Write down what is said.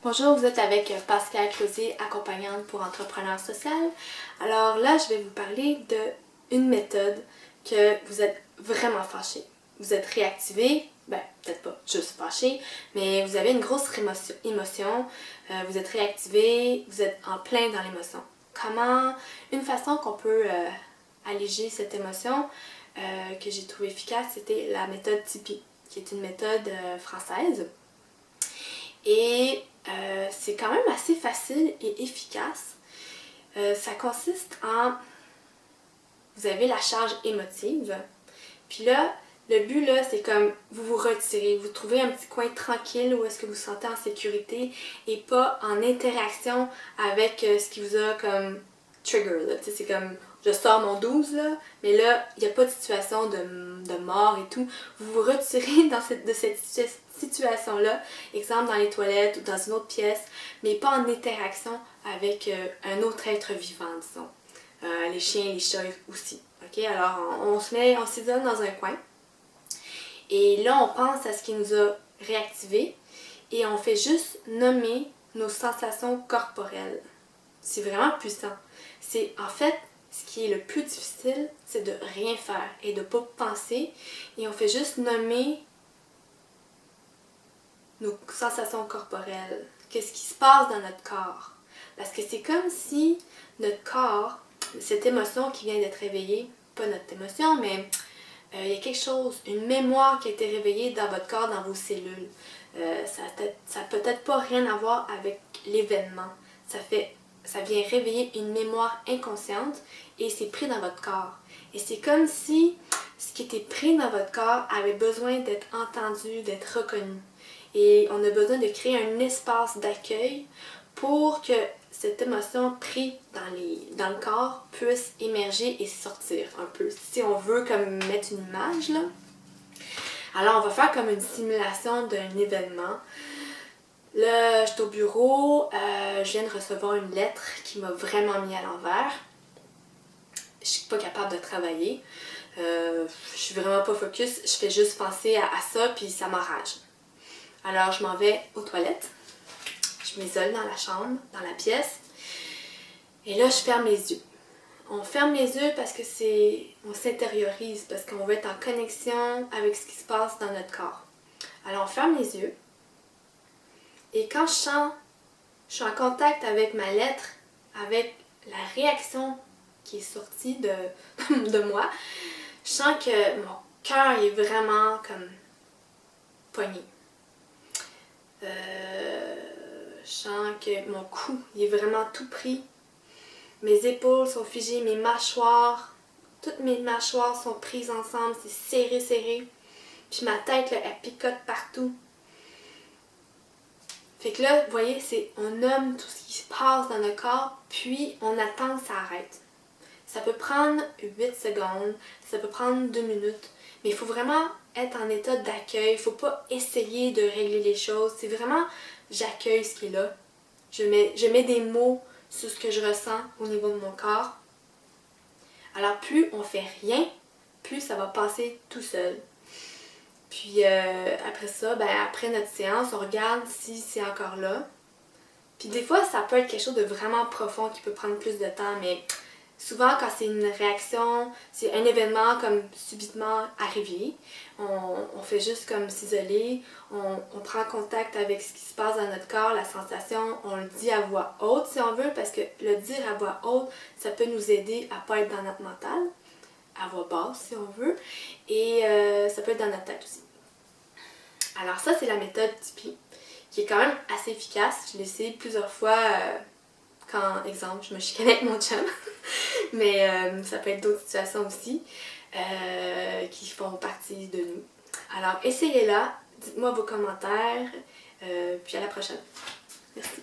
Bonjour, vous êtes avec Pascal Clozier, accompagnante pour entrepreneurs social. Alors là, je vais vous parler d'une méthode que vous êtes vraiment fâché. Vous êtes réactivé, peut-être pas juste fâché, mais vous avez une grosse émotion, vous êtes réactivé, vous êtes en plein dans l'émotion. Une façon qu'on peut alléger cette émotion que j'ai trouvée efficace, c'était la méthode Tipeee, qui est une méthode française. Et c'est quand même assez facile et efficace. Ça consiste en... Vous avez la charge émotive. Puis là, le but, là, c'est comme vous vous retirez. Vous trouvez un petit coin tranquille où est-ce que vous vous sentez en sécurité et pas en interaction avec ce qui vous a comme trigger. Là. C'est comme, je sors mon 12, là, mais là, il n'y a pas de situation de mort et tout. Vous vous retirez de cette situation-là, exemple dans les toilettes ou dans une autre pièce, mais pas en interaction avec un autre être vivant, disons. Les chiens, les chats aussi. Okay? Alors, on s'isole dans un coin. Et là, on pense à ce qui nous a réactivé et on fait juste nommer nos sensations corporelles. C'est vraiment puissant. C'est en fait, ce qui est le plus difficile, c'est de rien faire et de ne pas penser. Et on fait juste nommer nos sensations corporelles. Qu'est-ce qui se passe dans notre corps? Parce que c'est comme si notre corps, cette émotion qui vient d'être réveillée, pas notre émotion, mais il y a quelque chose, une mémoire qui a été réveillée dans votre corps, dans vos cellules. Ça n'a peut-être pas rien à voir avec l'événement. Ça vient réveiller une mémoire inconsciente et c'est pris dans votre corps. Et c'est comme si ce qui était pris dans votre corps avait besoin d'être entendu, d'être reconnu. Et on a besoin de créer un espace d'accueil pour que cette émotion prise dans le corps puisse émerger et sortir un peu. Si on veut comme mettre une image, là. Alors on va faire comme une simulation d'un événement. Là, je suis au bureau, je viens de recevoir une lettre qui m'a vraiment mis à l'envers. Je suis pas capable de travailler. Je suis vraiment pas focus. Je fais juste penser à ça puis ça m'enrage. Alors je m'en vais aux toilettes. Je m'isole dans la chambre, dans la pièce. Et là, je ferme les yeux. On ferme les yeux parce que on s'intériorise, parce qu'on veut être en connexion avec ce qui se passe dans notre corps. Alors on ferme les yeux. Et quand je suis en contact avec ma lettre, avec la réaction qui est sortie de moi, je sens que mon cœur est vraiment comme pogné. Je sens que mon cou il est vraiment tout pris. Mes épaules sont figées, mes mâchoires, toutes mes mâchoires sont prises ensemble, c'est serré, serré. Puis ma tête, là, elle picote partout. Fait que là, vous voyez, on nomme tout ce qui se passe dans le corps, puis on attend que ça arrête. Ça peut prendre 8 secondes, ça peut prendre 2 minutes, mais il faut vraiment être en état d'accueil, il ne faut pas essayer de régler les choses. C'est vraiment, j'accueille ce qui est là. Je mets des mots sur ce que je ressens au niveau de mon corps. Alors plus on fait rien, plus ça va passer tout seul. Puis après ça, après notre séance, on regarde si c'est encore là. Puis des fois, ça peut être quelque chose de vraiment profond qui peut prendre plus de temps, mais souvent quand c'est une réaction, c'est un événement comme subitement arrivé, on fait juste comme s'isoler, on prend contact avec ce qui se passe dans notre corps, la sensation, on le dit à voix haute si on veut, parce que le dire à voix haute, ça peut nous aider à ne pas être dans notre mental, à voix basse si on veut, et ça peut être dans notre tête aussi. Alors ça, c'est la méthode Tipeee, qui est quand même assez efficace. Je l'ai essayé plusieurs fois quand, exemple, je me chicanais avec mon chum. Mais ça peut être d'autres situations aussi qui font partie de nous. Alors essayez-la, dites-moi vos commentaires, puis à la prochaine. Merci.